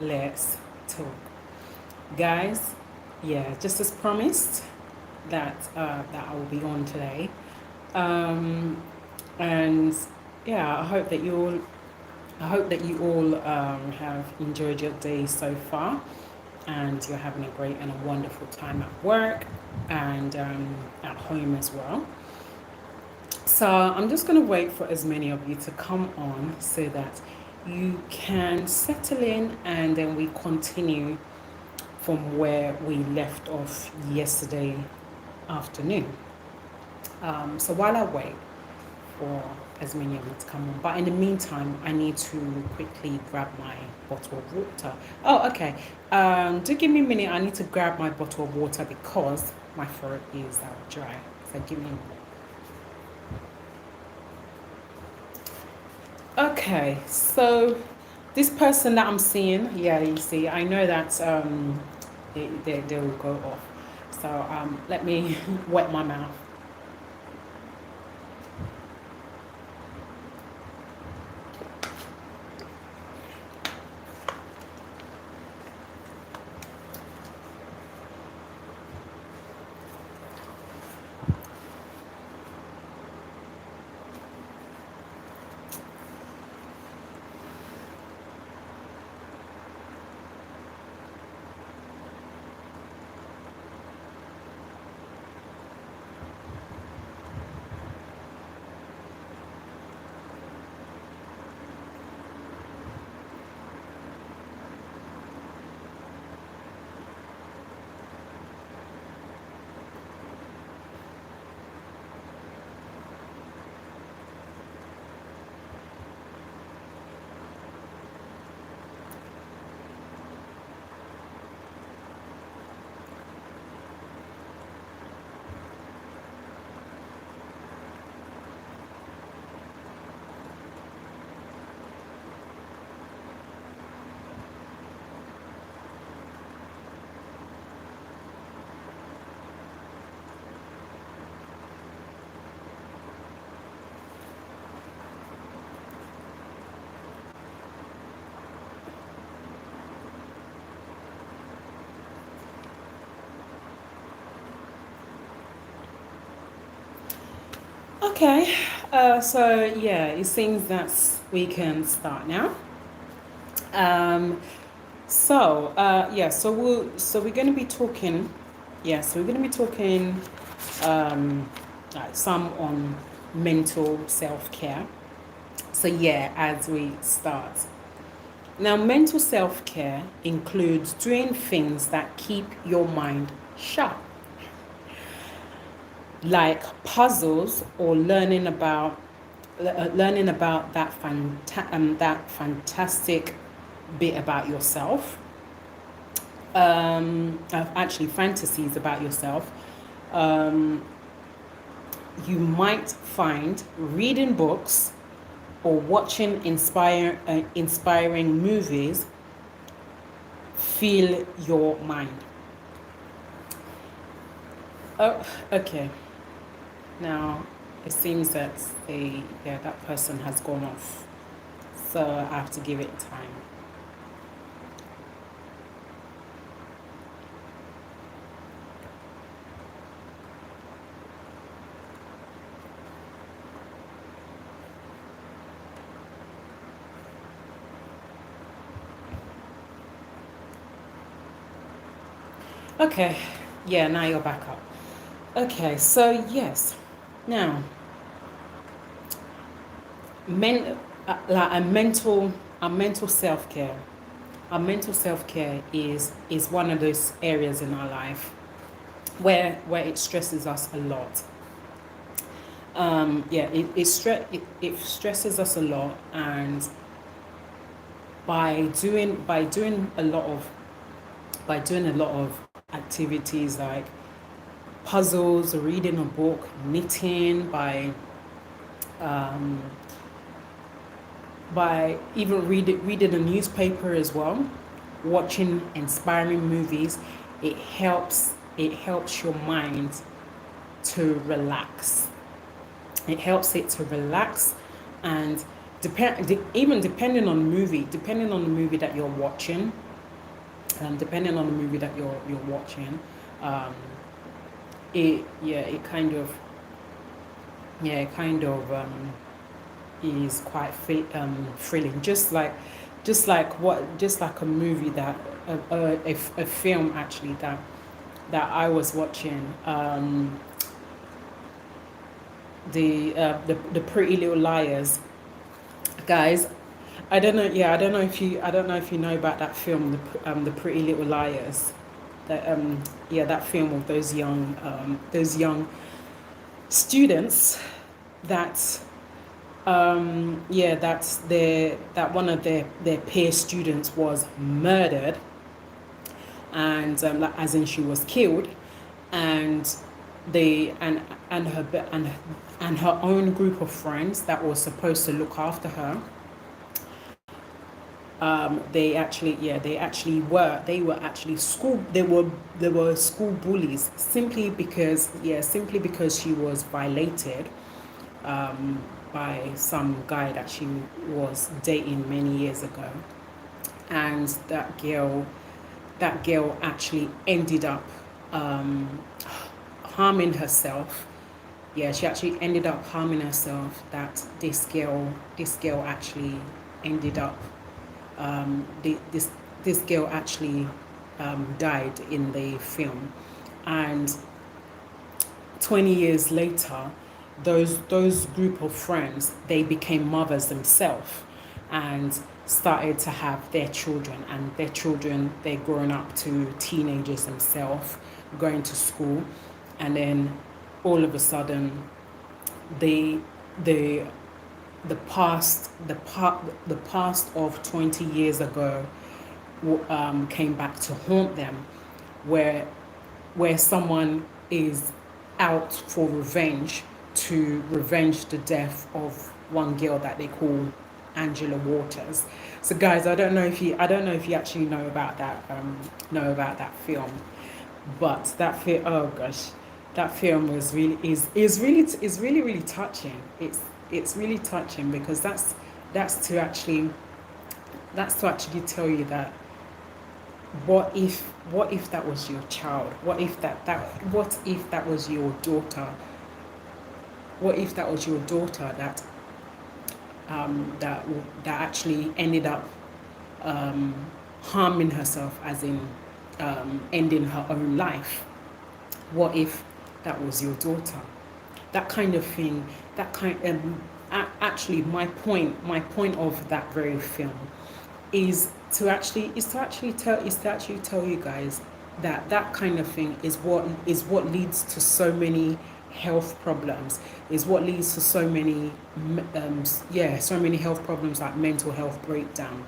let's talk. Guys, yeah, just as promised that I will be on today. Um, and yeah, I hope that you all have enjoyed your day so far, and you're having a great and a wonderful time at work and at home as well. So I'm just going to wait for as many of you to come on so that you can settle in, and then we continue from where we left off yesterday afternoon. So while I wait for as many of you to come on, but in the meantime, I need to quickly grab my bottle of water. Oh, okay. Do give me a minute. I need to grab my bottle of water because my throat is dry. So give me a minute. Okay, so this person that I'm seeing, yeah, you see, I know that they will go off. So let me wet my mouth. Okay, so yeah, it seems that we can start now. Um, so we're going to be talking. Yeah, so we're going to be talking some on mental self care. So yeah, as we start. Now, mental self care includes doing things that keep your mind sharp, like puzzles or learning about that fantastic bit about yourself. Actually, fantasies about yourself. Um, you might find reading books or watching inspiring movies fill your mind. Oh, okay. Now it seems that that person has gone off, so I have to give it time. Okay, yeah, now you're back up. Okay, so yes, now like a mental self care. Our mental self care is one of those areas in our life where it stresses us a lot. Yeah, it stresses us a lot, and by doing a lot of activities like puzzles, reading a book, knitting, um, by even reading a newspaper as well, watching inspiring movies, it helps your mind to relax. It helps it to relax, and depending on the movie that you're watching, depending on the movie that you're watching, um, it kind of is quite thrilling, just like a movie that a film actually that I was watching, the Pretty Little Liars. Guys, I don't know if you know about that film, the Pretty Little Liars. That that film of those young students that that one of their peer students was murdered, and as in she was killed, and they and her own group of friends that was supposed to look after her, they were actually school bullies, simply because she was violated by some guy that she was dating many years ago, and that girl actually ended up harming herself. Yeah, she actually ended up harming herself. That this girl actually ended up this girl actually died in the film, and 20 years later, those group of friends, they became mothers themselves and started to have their children, and their children, they're growing up to teenagers themselves, going to school, and then all of a sudden the past of 20 years ago came back to haunt them, where someone is out for revenge, to revenge the death of one girl that they call Angela Waters. So guys, I don't know if you actually know about that film, but oh gosh, that film was really is really touching. It's really touching, because that's to actually tell you that what if that was your child? What if that was your daughter? What if that was your daughter that actually ended up harming herself, as in ending her own life? What if that was your daughter? That kind of thing. Actually, my point of that very film is to actually tell you guys that that kind of thing is what leads to so many health problems, is what leads to so many health problems, like mental health breakdown,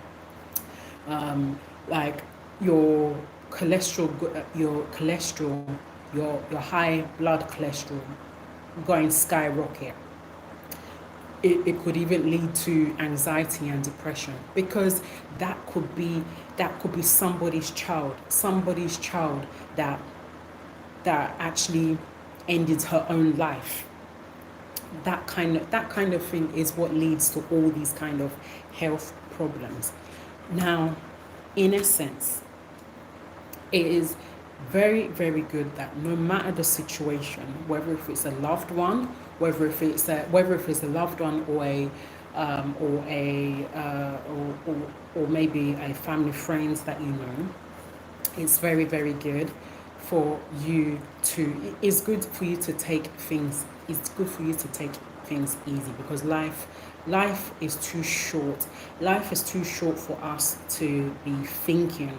like your high blood cholesterol going skyrocket. It could even lead to anxiety and depression, because that could be somebody's child that actually ended her own life. That kind of thing is what leads to all these kind of health problems. Now, in a sense, it is very, very good that no matter the situation, whether if it's a loved one, whether if it's a loved one, or maybe a family friends that you know, it's very, very good for you to. It's good for you to take things. It's good for you to take things easy, because life is too short. Life is too short for us to be thinking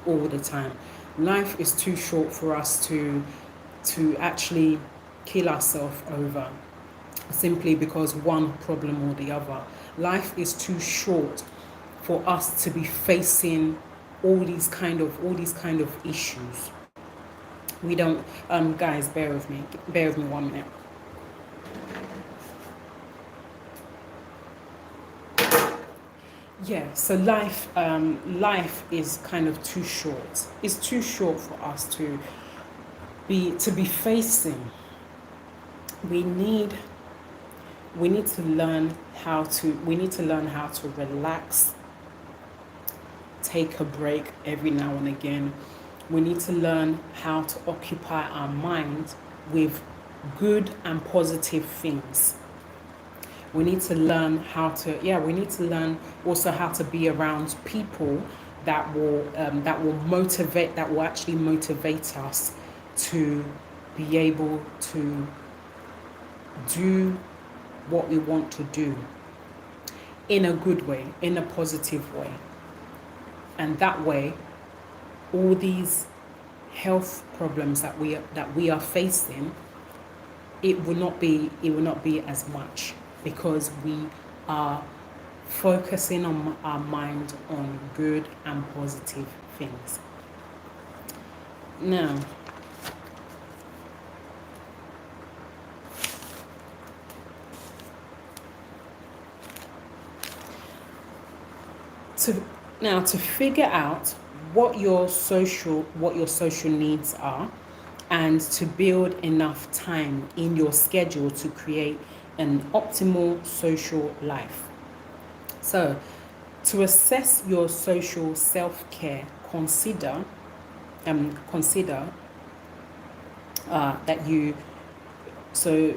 all the time. Life is too short for us to actually kill ourselves over, simply because one problem or the other. Life is too short for us to be facing all these kind of issues. We don't, guys, bear with me 1 minute. Yeah, so life is kind of too short. It's too short for us to be facing. We need to learn how to relax. take a break every now and again. We need to learn how to occupy our mind with good and positive things. We need to learn how to, we need to learn also how to be around people that will motivate, that will actually motivate us to be able to do what we want to do in a good way, in a positive way. And that way, all these health problems that we are facing, it will not be as much, because we are focusing on our mind on good and positive things. Now, to figure out what your social needs are, and to build enough time in your schedule to create an optimal social life. So, to assess your social self-care, consider that you. So,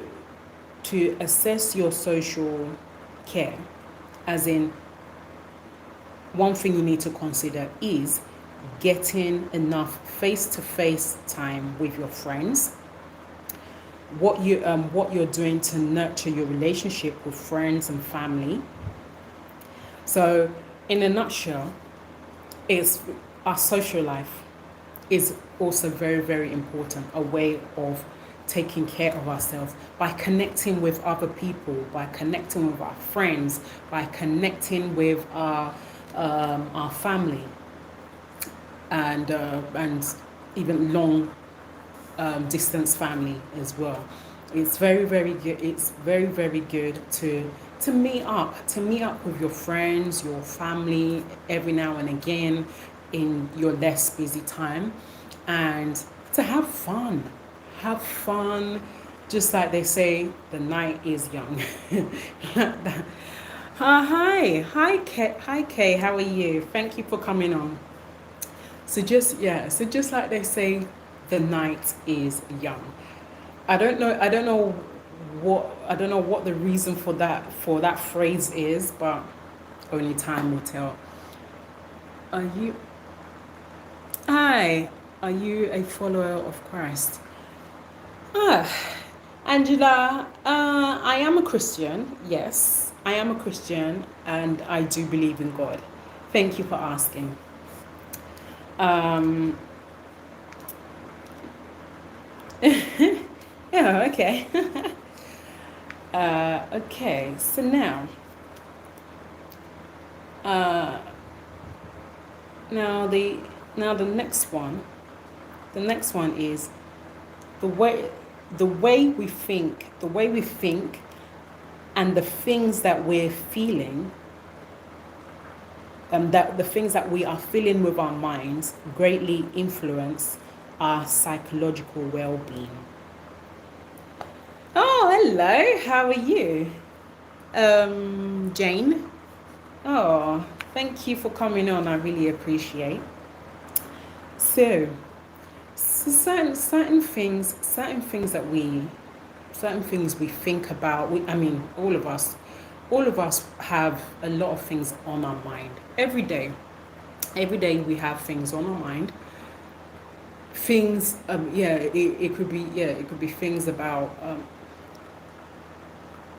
to assess your social care, as in, one thing you need to consider is getting enough face-to-face time with your friends. What you're doing to nurture your relationship with friends and family. So, in a nutshell, is our social life is also very, very important. A way of taking care of ourselves by connecting with other people, by connecting with our friends, by connecting with our family, and even long distance family as well. It's very, very good. It's very, very good to meet up with your friends, your family every now and again in your less busy time, and to have fun. Have fun, just like they say, the night is young. Hi, Kay. How are you? Thank you for coming on. So just like they say, the night is young. I don't know what the reason for that phrase is, but only time will tell. Are you a follower of Christ? Angela, I am a Christian. Yes, I am a Christian, and I do believe in God. Thank you for asking. Yeah, okay. Okay, so now, the next one is the way we think, and the things that we're feeling, that the things that we are feeling with our minds greatly influence our psychological well-being. Oh, hello. How are you? Jane? Oh, thank you for coming on. I really appreciate. So certain things we think about. All of us have a lot of things on our mind every day. Every day we have things on our mind. Things, it could be things about.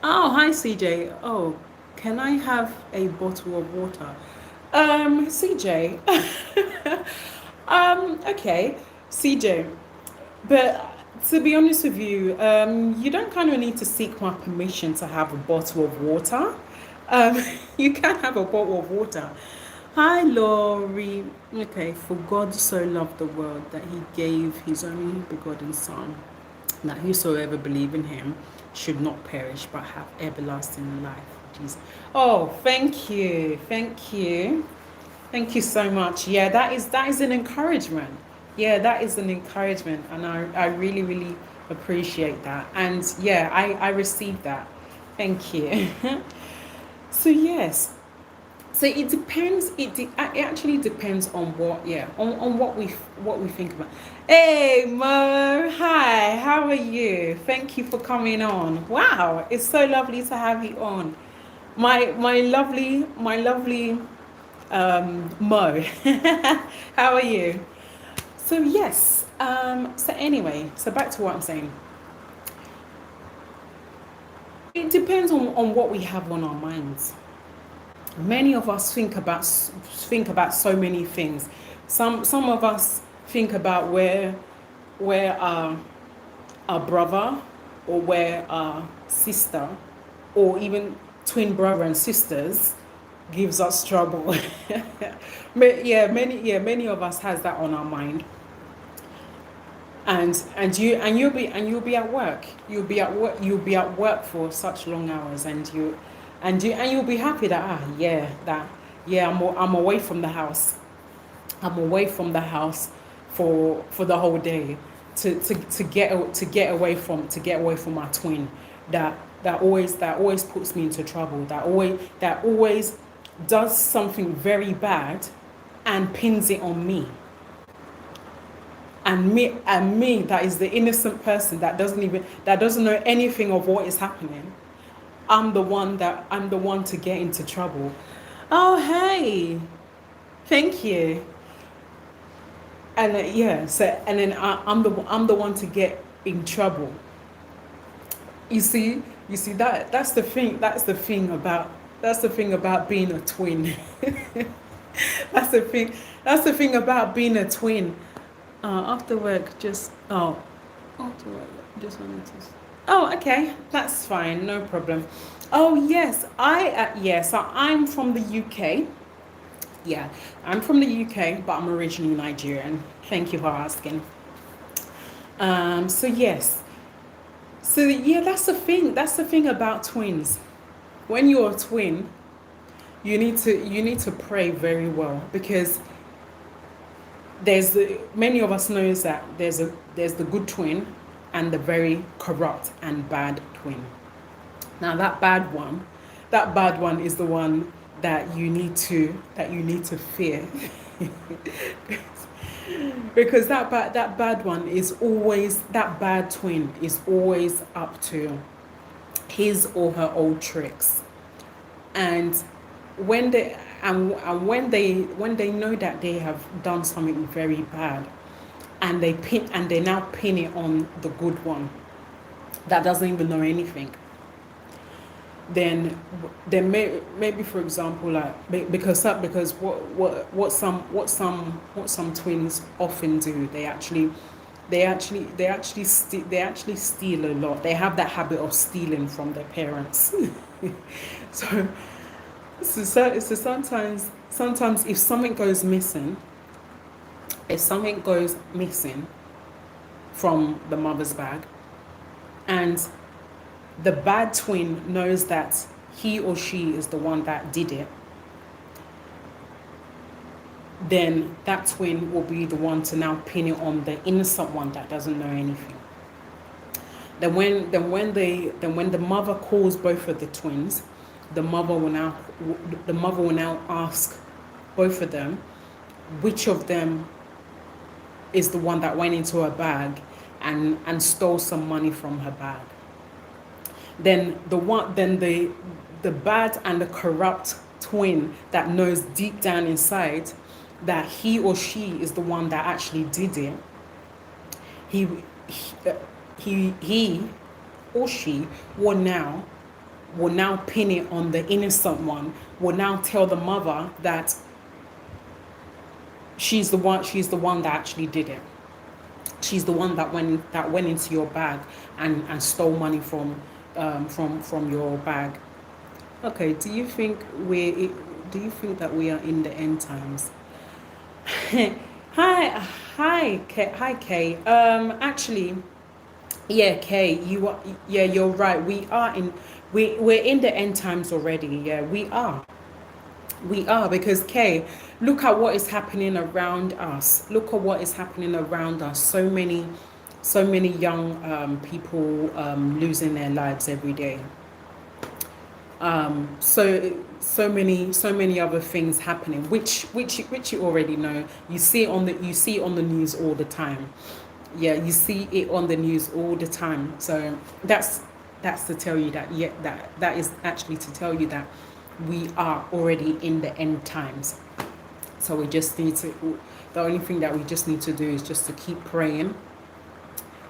Oh, hi, CJ. Oh, can I have a bottle of water? CJ. Okay, CJ. But to be honest with you, you don't kind of need to seek my permission to have a bottle of water. You can have a bottle of water. Hi, Laurie. Okay, for God so loved the world that he gave his only begotten Son, that whosoever believe in him should not perish but have everlasting life. Jesus. Oh, thank you so much. Yeah, that is an encouragement. Yeah, that is an encouragement, and I really, really appreciate that. And yeah, I received that. Thank you. So yes, So it depends. It actually depends on what, yeah, on what we think about. Hey Mo, hi. How are you? Thank you for coming on. Wow, it's so lovely to have you on. My lovely Mo. How are you? So yes. So anyway, so back to what I'm saying. It depends on what we have on our minds. Many of us think about so many things. Some of us think about where our brother, or where our sister, or even twin brother and sisters gives us trouble. Many of us has that on our mind. And you'll be at work. You'll be at work for such long hours, and you'll be happy that, I'm away from the house. I'm away from the house for the whole day, to get away from my twin, that always puts me into trouble, that always does something very bad and pins it on me. And me, that is the innocent person that doesn't know anything of what is happening. I'm the one to get into trouble. Oh, hey, thank you. And then I'm the one to get in trouble. You see that's the thing about being a twin. That's the thing about being a twin. After work, just wanted to. Oh, okay, that's fine, no problem. Oh yes, I'm from the UK. Yeah, I'm from the UK, but I'm originally Nigerian. Thank you for asking. So yes, so yeah, that's the thing. That's the thing about twins. When you're a twin, you need to pray very well, because many of us knows that there's the good twin and the very corrupt and bad twin. Now that bad one is the one that you need to fear. Because that bad twin is always up to his or her old tricks. And when they know that they have done something very bad, and they now pin it on the good one that doesn't even know anything, then maybe, for example, like, because what some twins often do, they actually steal a lot. They have that habit of stealing from their parents. so so sometimes if something goes missing from the mother's bag, and the bad twin knows that he or she is the one that did it, then that twin will be the one to now pin it on the innocent one that doesn't know anything. Then when the mother calls both of the twins, the mother will now ask both of them which of them is the one that went into her bag and stole some money from her bag. Then the bad and the corrupt twin that knows deep down inside that he or she is the one that actually did it, he or she will now pin it on the innocent one, will now tell the mother that she's the one that actually did it. She's the one that went into your bag and stole money from your bag. Okay, do you think that we are in the end times? Hi, Kay. Actually, yeah, Kay, you're right. We're in the end times already. Yeah, we are. We are, because, Kay, look at what is happening around us. Look at what is happening around us. So many young people losing their lives every day. So many other things happening, which you already know. You see it on the news all the time. Yeah, you see it on the news all the time. So that's to tell you that, yeah, that is actually to tell you that we are already in the end times. So we just need to, the only thing that we just need to do is just to keep praying.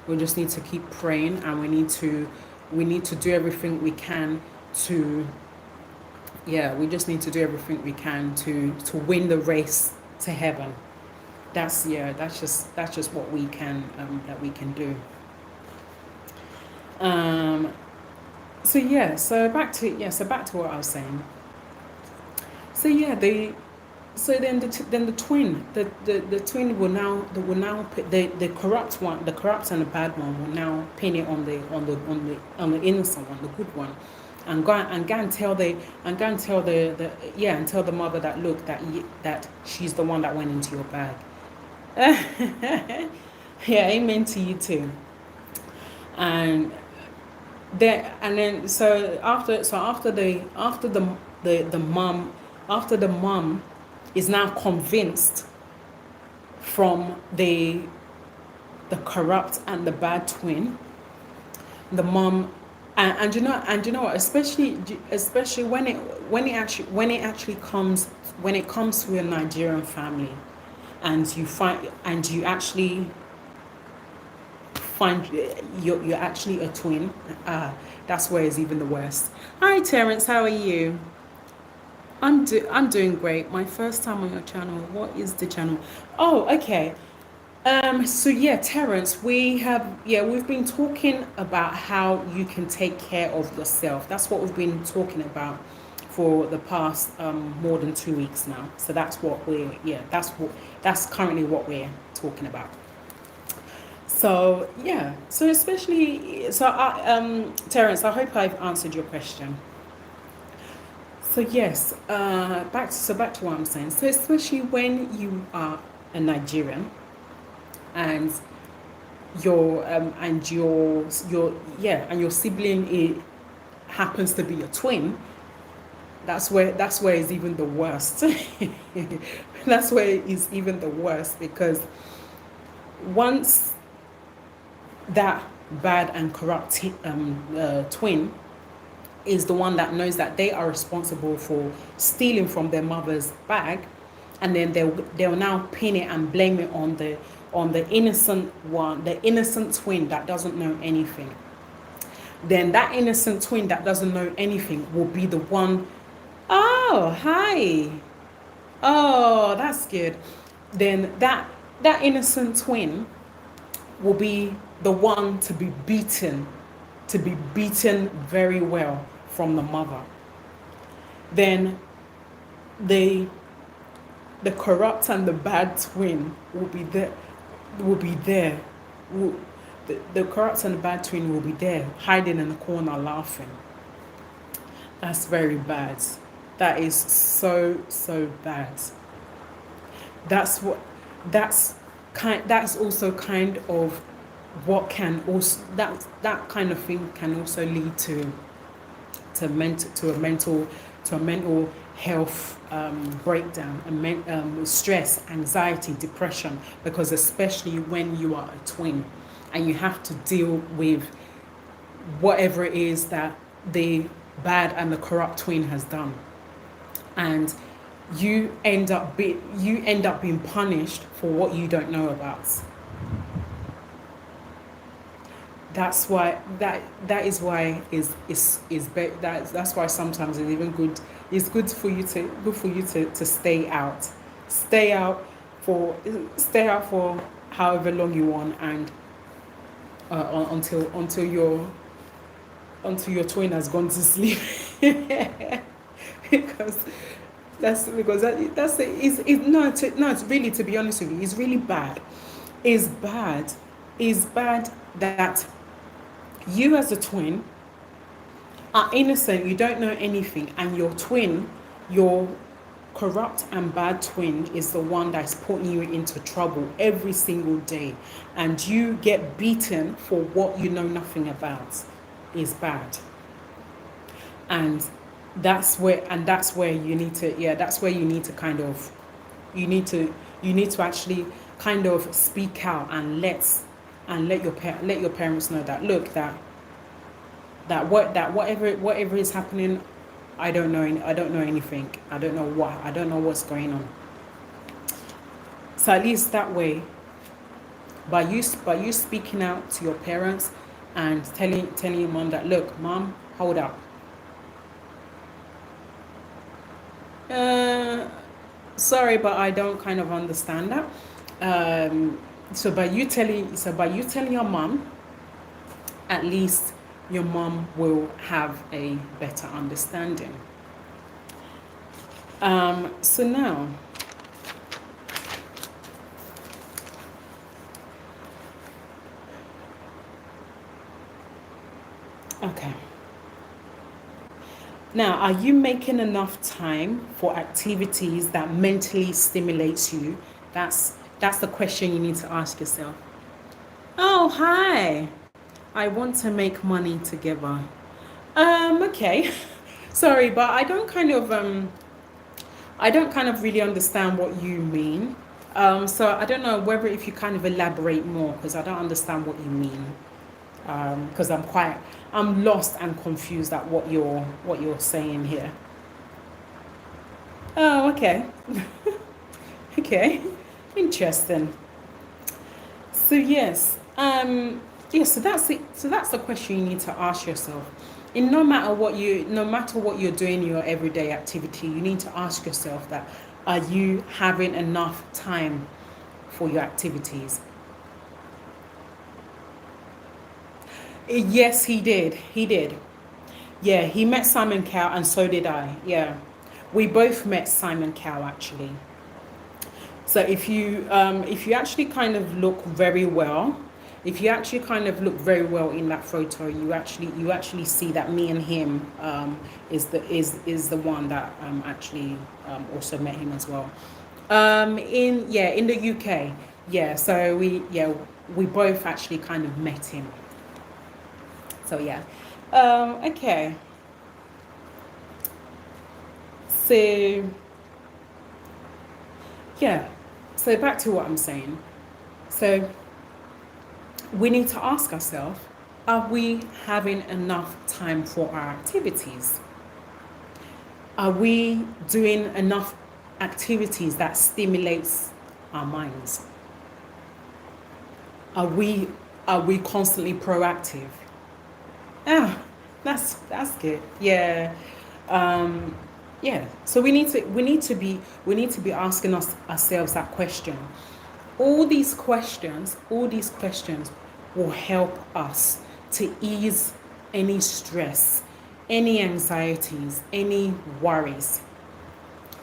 We just need to keep praying, and we need to do everything we can to, yeah, we just need to do everything we can to win the race to heaven. That's, yeah, that's just what we can, that we can do. So back to what I was saying. So yeah, the twin, the twin will now the corrupt one, the corrupt and the bad one will now pin it on the innocent one, the good one, and go and tell the mother that, look, that she's the one that went into your bag. Yeah, amen to you too. And then after the mom is now convinced from the corrupt and the bad twin, the mom, and you know what, especially when it actually comes to a Nigerian family, and you actually find you're actually a twin. That's where it's even the worst. Hi Terence, how are you? I'm doing great. My first time on your channel. What is the channel? Oh, okay. So yeah, Terence, we've been talking about how you can take care of yourself. That's what we've been talking about for the past more than 2 weeks now. So that's currently what we're talking about. So yeah, Terence, I hope I've answered your question. So yes, back to what I'm saying. So especially when you are a Nigerian, and your sibling happens to be a twin, that's where it's even the worst. That's where it's even the worst, because once that bad and corrupt twin is the one that knows that they are responsible for stealing from their mother's bag, and then they'll now pin it and blame it on the innocent one, the innocent twin that doesn't know anything. Then that innocent twin that doesn't know anything will be the one. Oh, hi. Oh, that's good. Then that innocent twin will be the one to be beaten very well from the mother. Then the corrupt and the bad twin will be there. The corrupt and the bad twin will be there, hiding in the corner, laughing. That's very bad. That is so bad. That's also kind of what can also, that kind of thing can also lead to a mental health breakdown, stress, anxiety, depression, because especially when you are a twin and you have to deal with whatever it is that the bad and the corrupt twin has done, and you end up being punished for what you don't know about. That's why that's why sometimes it's even good. It's good for you to stay out for however long you want, and until your twin has gone to sleep. because it's really, to be honest with you, it's really bad. It's bad that you as a twin are innocent, you don't know anything, and your twin, your corrupt and bad twin, is the one that's putting you into trouble every single day, and you get beaten for what you know nothing about. Is bad. And that's where you need to, yeah, that's where you need to kind of, you need to actually kind of speak out and let your parents know that, look, that whatever is happening, I don't know anything. I don't know what's going on. So at least that way, by you speaking out to your parents and telling your mom that, look, mom, hold up. Sorry, but I don't kind of understand that. So by you telling your mom, at least your mom will have a better understanding. So now, okay. Now, are you making enough time for activities that mentally stimulates you? That's the question you need to ask yourself. Oh, hi. I want to make money together. Okay. Sorry, but I don't kind of really understand what you mean. So I don't know whether if you kind of elaborate more, because I don't understand what you mean. Because I'm lost and confused at what you're saying here. Oh, okay. Okay. Interesting. So yes, yeah. So that's it. So that's the question you need to ask yourself. In no matter what you're doing in your everyday activity, you need to ask yourself that: are you having enough time for your activities? Yes, he did. He did. Yeah, he met Simon Cowell, and so did I. Yeah, we both met Simon Cowell actually. So if you actually kind of look very well, if you actually kind of look very well in that photo, you actually see that me and him is the one that actually also met him as well. In the UK. Yeah, so we both actually kind of met him. So yeah. Okay. So yeah. So back to what I'm saying. So we need to ask ourselves, are we having enough time for our activities? Are we doing enough activities that stimulates our minds? Are we constantly proactive? Ah, that's good. Yeah. Um, yeah. So we need to be asking ourselves that question. All these questions will help us to ease any stress, any anxieties, any worries.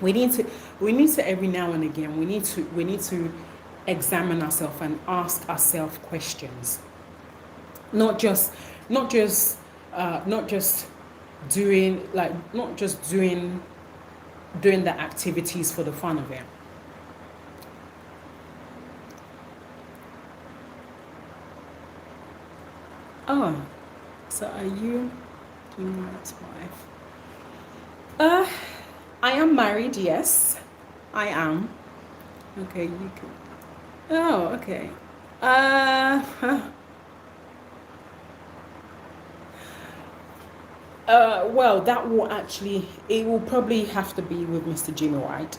We need to every now and again we need to examine ourselves and ask ourselves questions. Not just not just not just doing like not just doing the activities for the fun of it. Oh, so are you King's wife? Uh, I am married, yes. I am. Okay, you can. Oh, okay. Uh, well, it will probably have to be with Mr. Jimmy White.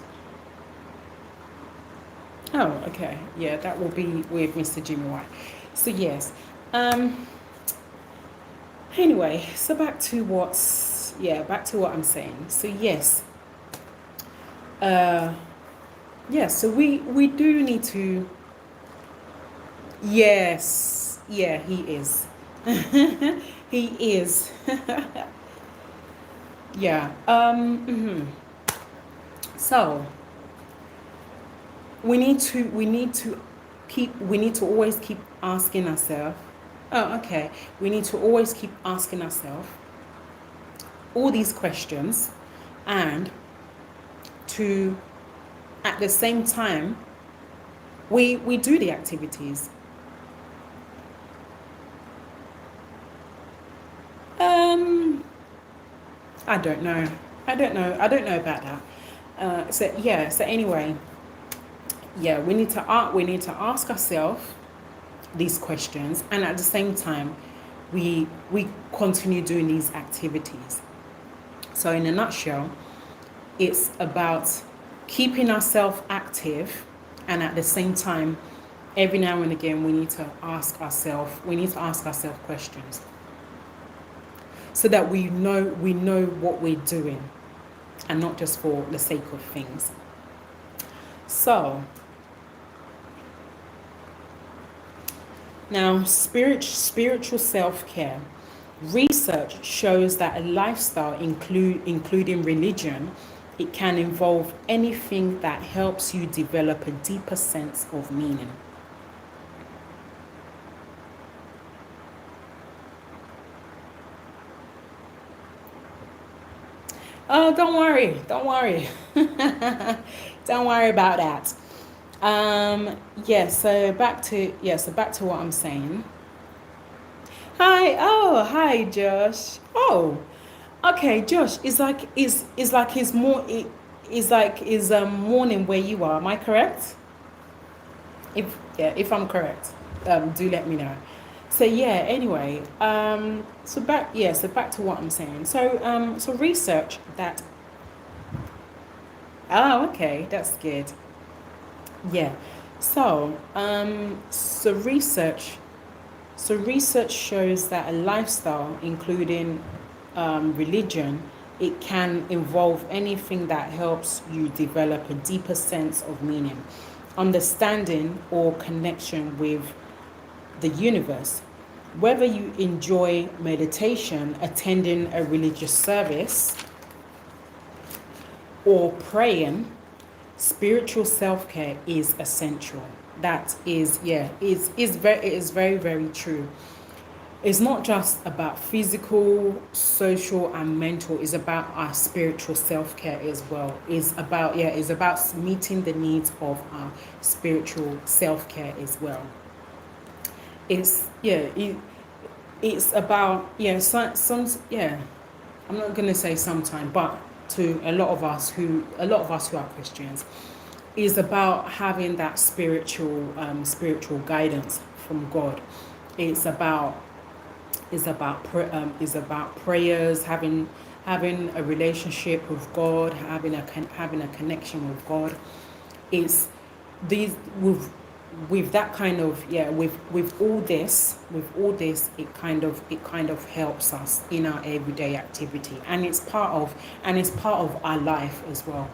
Oh, okay. Yeah, that will be with Mr. Jimmy White. So yes. Um, anyway, so back to what I'm saying. So yes. Uh, yeah, so we do need to. Yes, yeah, he is. He is. Yeah. So we need to always keep asking ourselves. Oh, okay. We need to always keep asking ourselves all these questions, and to at the same time we do the activities. Um, I don't know. I don't know about that. So yeah. So anyway, yeah, we need to ask ourselves these questions, and at the same time, we continue doing these activities. So in a nutshell, it's about keeping ourselves active, and at the same time, every now and again, we need to ask ourselves questions so that we know what we're doing, and not just for the sake of things. So now, spiritual self-care. Research shows that a lifestyle including religion, it can involve anything that helps you develop a deeper sense of meaning. Oh, don't worry, don't worry. Don't worry about that. So back to what I'm saying. Hi, Josh. Oh, okay, Josh. Is like his more is like his morning where you are. Am I correct? If I'm correct, do let me know. So yeah. Anyway, so back to what I'm saying. So research that. Oh, okay, that's good. Yeah. So so research shows that a lifestyle, including religion, it can involve anything that helps you develop a deeper sense of meaning, understanding, or connection with the universe. Whether you enjoy meditation, attending a religious service, or praying, spiritual self-care is essential. That is, yeah, it is very, very true. It's not just about physical, social, and mental. It's about our spiritual self-care as well. It's about meeting the needs of our spiritual self-care as well. It's yeah, it's about yeah. I'm not gonna say sometime, but to a lot of us who are Christians, is about having that spiritual guidance from God. It's about is about prayers, having a relationship with God, having a connection with God. It's these with that kind of with all this it kind of helps us in our everyday activity, and it's part of our life as well.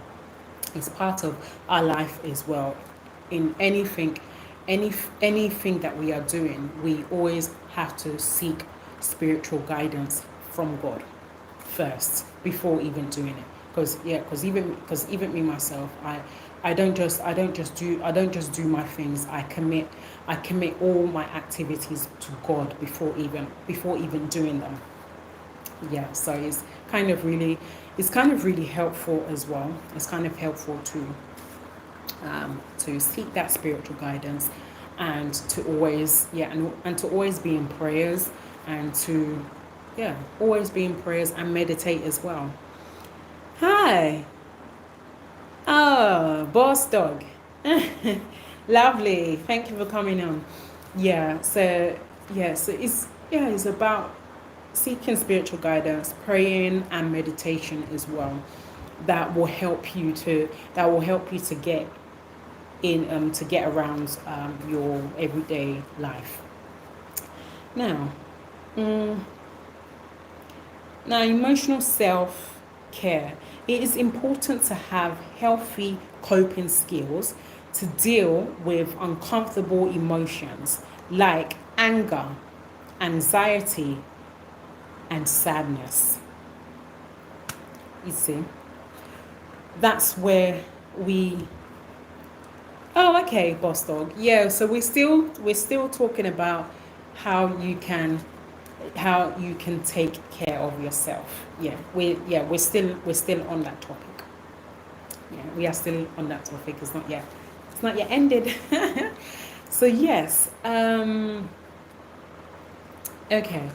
It's part of our life as well. In anything that we are doing, we always have to seek spiritual guidance from God first before even doing it. Because even me myself, I don't just do my things. I commit all my activities to God before even doing them. Yeah, so it's kind of really helpful as well. It's kind of helpful to seek that spiritual guidance, and to always and to always be in prayers, and to always be in prayers and meditate as well. Hi. Oh, boss dog. Lovely. Thank you for coming on. It's about seeking spiritual guidance, praying and meditation as well. That will help you to get to get around your everyday life. Now, emotional self care. It is important to have healthy coping skills to deal with uncomfortable emotions like anger, anxiety, and sadness. You see, that's where we. Oh, okay, boss dog. Yeah, so we're still talking about how you can take care of yourself. We're still on that topic. Yeah, we are still on that topic. It's not yet ended. So yes. Okay.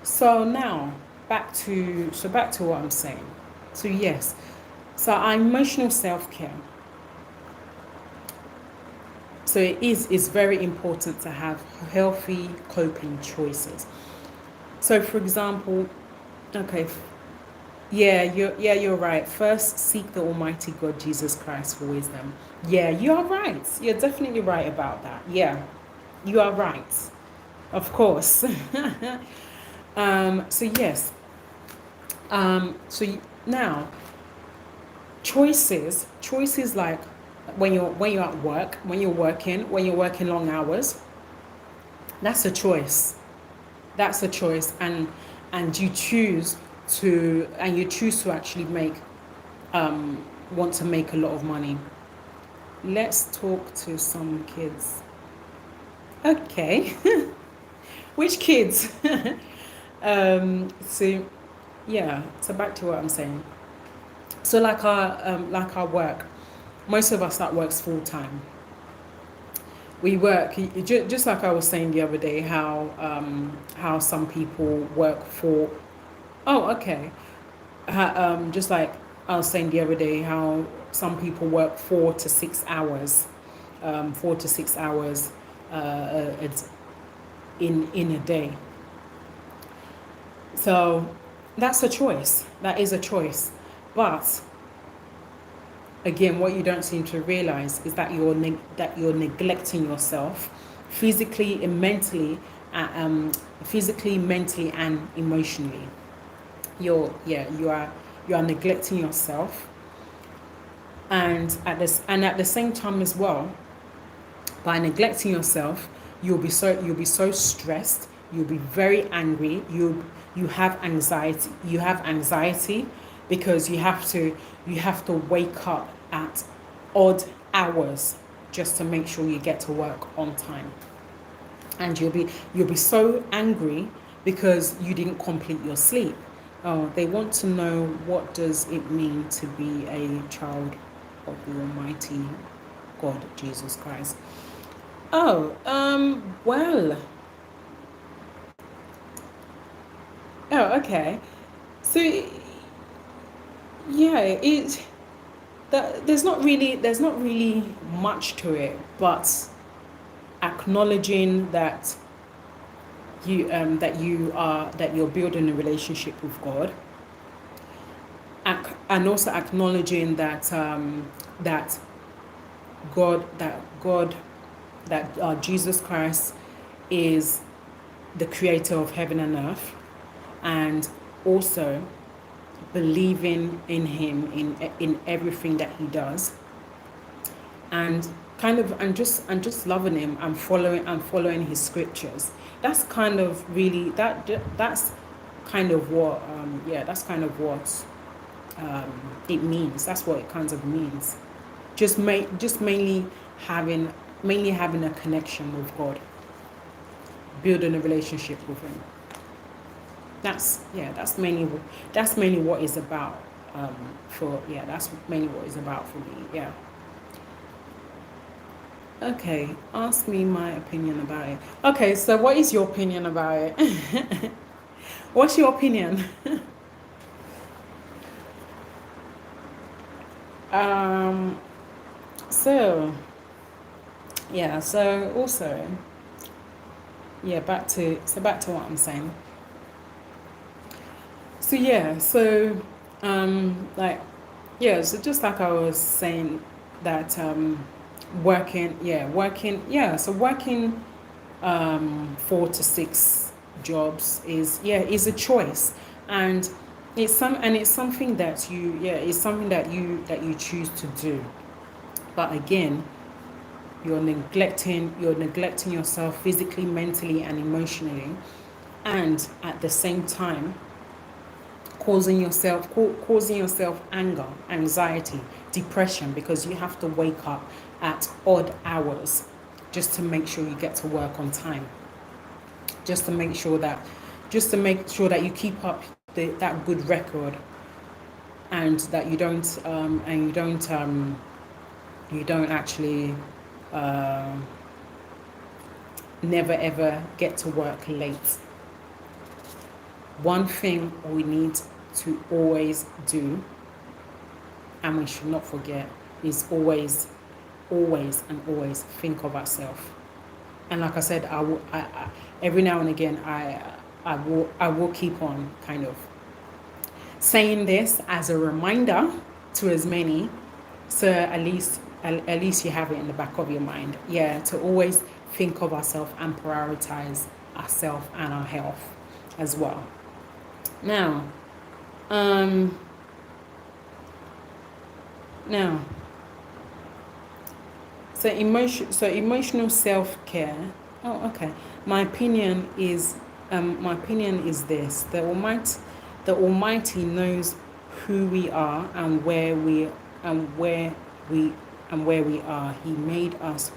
So now back to what I'm saying. So yes, so our emotional self-care. So it's very important to have healthy coping choices. So for example, okay, you're right. First, seek the Almighty God Jesus Christ for wisdom. Yeah, you are right. You're definitely right about that. Yeah, you are right. Of course. So yes. Now, choices like when you're at work, when you're working long hours, that's a choice. That's a choice, and you choose to actually want to make a lot of money. Let's talk to some kids. Okay. Which kids? So yeah, so back to what I'm saying. So like our work, most of us that works full time. We work just like I was saying the other day, how some people work for. Oh, okay. Just like I was saying the other day, how some people work 4 to 6 hours, 4 to 6 hours, it's in a day. So that's a choice. That is a choice. But again, what you don't seem to realize is that you're neglecting yourself physically and mentally, and emotionally. You are neglecting yourself, and at the same time as well, by neglecting yourself, you'll be so stressed. You'll be very angry. You have anxiety because you have to wake up at odd hours just to make sure you get to work on time, and you'll be so angry because you didn't complete your sleep. Oh, they want to know, what does it mean to be a child of the Almighty God Jesus Christ? Oh, well. Oh, okay. So yeah, there's not really much to it, but acknowledging that you're building a relationship with God, and also acknowledging that God that God that Jesus Christ is the creator of heaven and earth, and also believing in him in everything that he does, and just loving him, and following his scriptures. That's kind of really that's kind of what it means. That's what it kind of means. Just mainly having a connection with God, building a relationship with him. That's mainly what it's about. That's mainly what it's about for me. Yeah. Okay, ask me my opinion about it. Okay, so what is your opinion about it? What's your opinion? um. So yeah. So also yeah. Back to what I'm saying. So yeah. So like yeah. So just like I was saying that so working 4 to 6 jobs is a choice, and it's something that you choose to do. But again, you're neglecting yourself physically, mentally, and emotionally, and at the same time causing yourself anger, anxiety, depression, because you have to wake up at odd hours just to make sure you get to work on time, just to make sure that you keep up that good record, and that you don't actually uh, never ever get to work late. One thing we need to always do and we should not forget, is always, always and always think of ourselves. And like I said, every now and again, I will keep on kind of saying this as a reminder to as many, so at least you have it in the back of your mind. Yeah, to always think of ourselves and prioritize ourselves and our health as well. Now, now, so emotional self-care. Oh, okay. My opinion is this: the Almighty knows who we are and where we are. He made us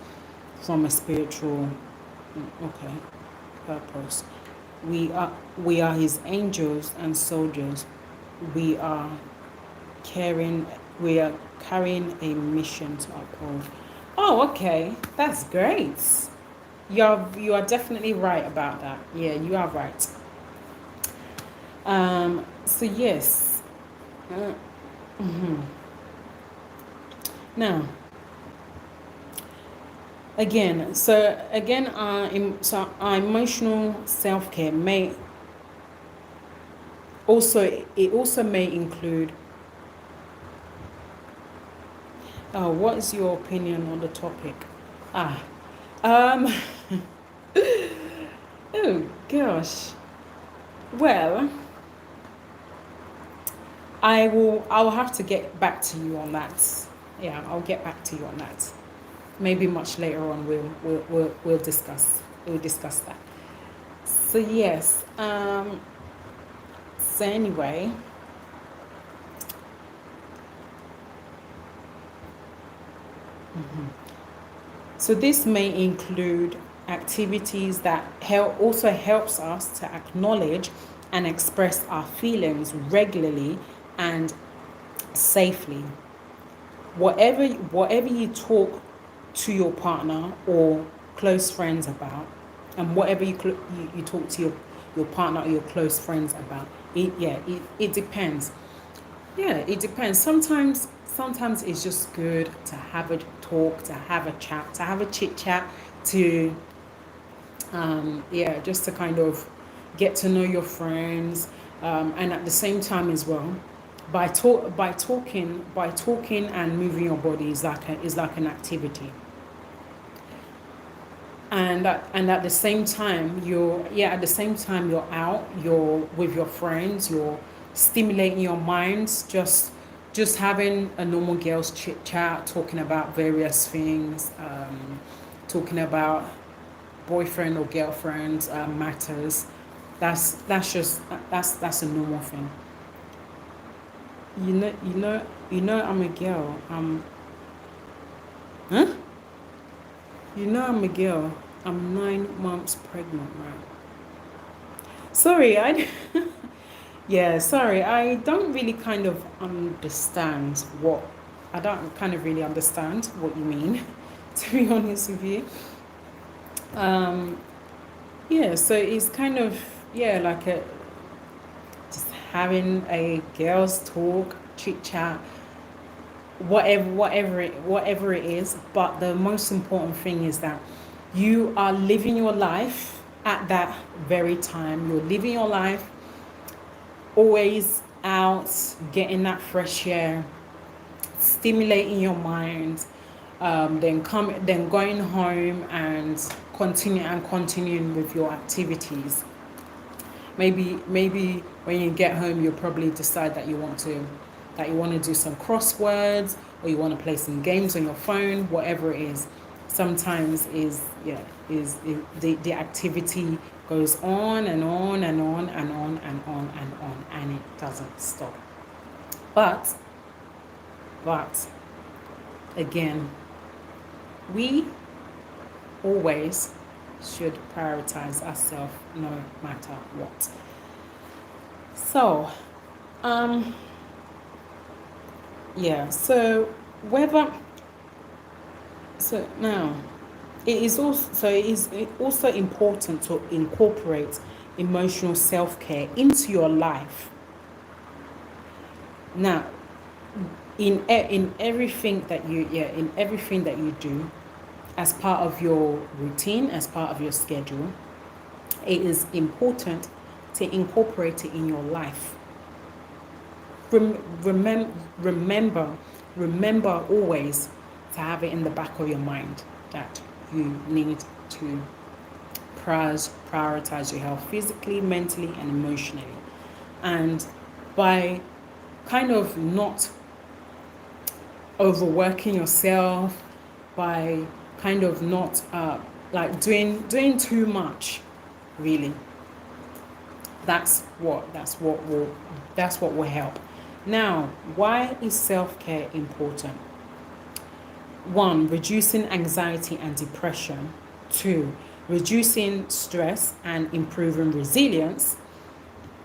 from a spiritual, purpose. We are His angels and soldiers. We are carrying a mission to uphold. Oh, okay, that's great. You are definitely right about that. Yeah, you are right. So yes. Now, our emotional self-care may also may include. What is your opinion on the topic? Oh gosh. Well, I'll have to get back to you on that. Yeah, I'll get back to you on that. Maybe much later on we'll discuss that. So yes. So anyway. So this may include activities that also helps us to acknowledge and express our feelings regularly and safely. Whatever you talk to your partner or close friends about, and whatever you talk to your partner or your close friends about, it depends. Yeah, it depends. Sometimes it's just good to have a talk, to have a chat, to have a chit chat, to just to kind of get to know your friends, and at the same time as well, by talking and moving your body is like an activity. And at the same time you're out, you're with your friends, you're stimulating your minds, just having a normal girls chit chat, talking about various things, talking about boyfriend or girlfriend matters. That's a normal thing. You know I'm a girl. Huh? You know I'm a girl. I'm 9 months pregnant, right? Sorry, sorry. I don't really kind of understand I don't kind of really understand what you mean, to be honest with you. So it's kind of, like just having a girls talk, chit chat, whatever it is. But the most important thing is that you are living your life at that very time. You're living your life always out, getting that fresh air, stimulating your mind, then going home and continuing with your activities. Maybe when you get home, you'll probably decide that you want to do some crosswords, or you want to play some games on your phone, whatever it is. Sometimes the activity goes on and on and on and on and on and on, and it doesn't stop. But again, we always should prioritize ourselves no matter what. So, now it is also important to incorporate emotional self-care into your life. Now, in everything that you do, as part of your routine, as part of your schedule, it is important to incorporate it in your life. Remember always to have it in the back of your mind that you need to prioritize your health physically, mentally, and emotionally. And by kind of not overworking yourself, by kind of not like doing too much, really, that's what will help. Now, why is self-care important? 1, reducing anxiety and depression. 2, reducing stress and improving resilience,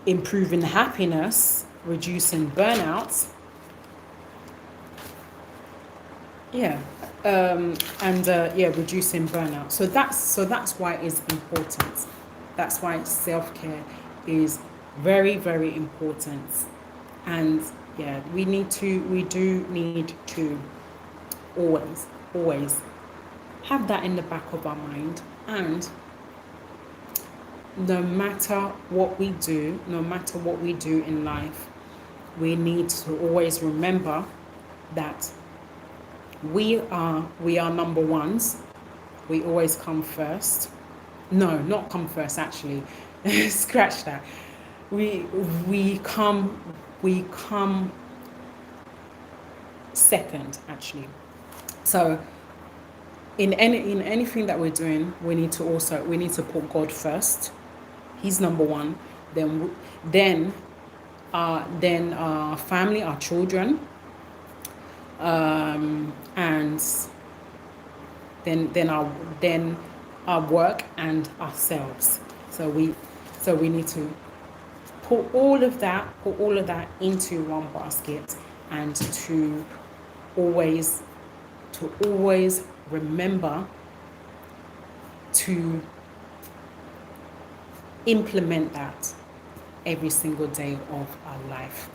improving happiness, reducing burnout. Reducing burnout. So that's why it's important. That's why self-care is very, very important. And we do need to always have that in the back of our mind. And no matter what we do in life, we need to always remember that we are number ones. We always come first. No, not come first, actually. Scratch that. We come second, actually. So in anything that we're doing, we need to put God first. He's number one. Then our family, our children, and then our work and ourselves. So we need to put all of that into one basket, and to always remember to implement that every single day of our life.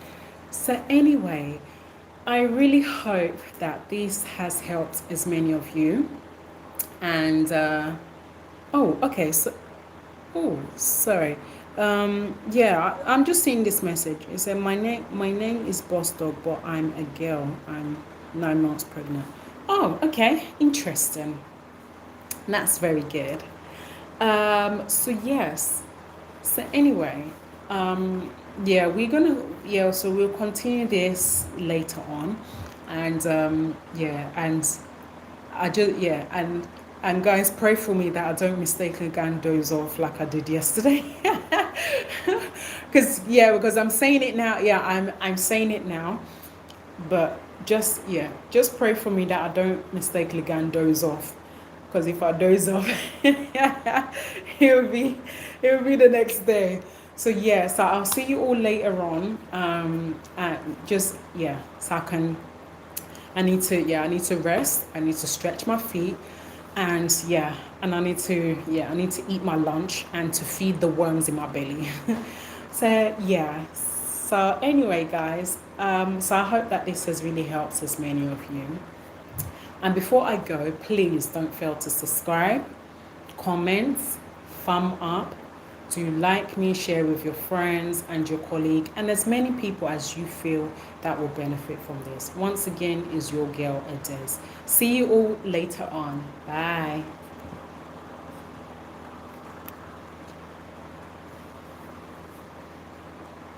So anyway, I really hope that this has helped as many of you. And sorry. I'm just seeing this message. It said, my name is Boss Dog, but I'm a girl. I'm 9 months pregnant. Oh, okay, interesting. That's very good. So anyway, so we'll continue this later on. And and guys, pray for me that I don't mistakenly go and doze off like I did yesterday. because I'm saying it now. I'm saying it now, but just pray for me that I don't mistakenly go and doze off. Because if I doze off, it will be the next day. So so I'll see you all later on. So I need to rest. I need to stretch my feet, and I need to eat my lunch and to feed the worms in my belly. So anyway, guys, so I hope that this has really helped as many of you. And before I go, please don't fail to subscribe, comment, thumb up, do like me, share with your friends and your colleague, and as many people as you feel that will benefit from this. Once again, is your girl Adez. See you all later on. Bye.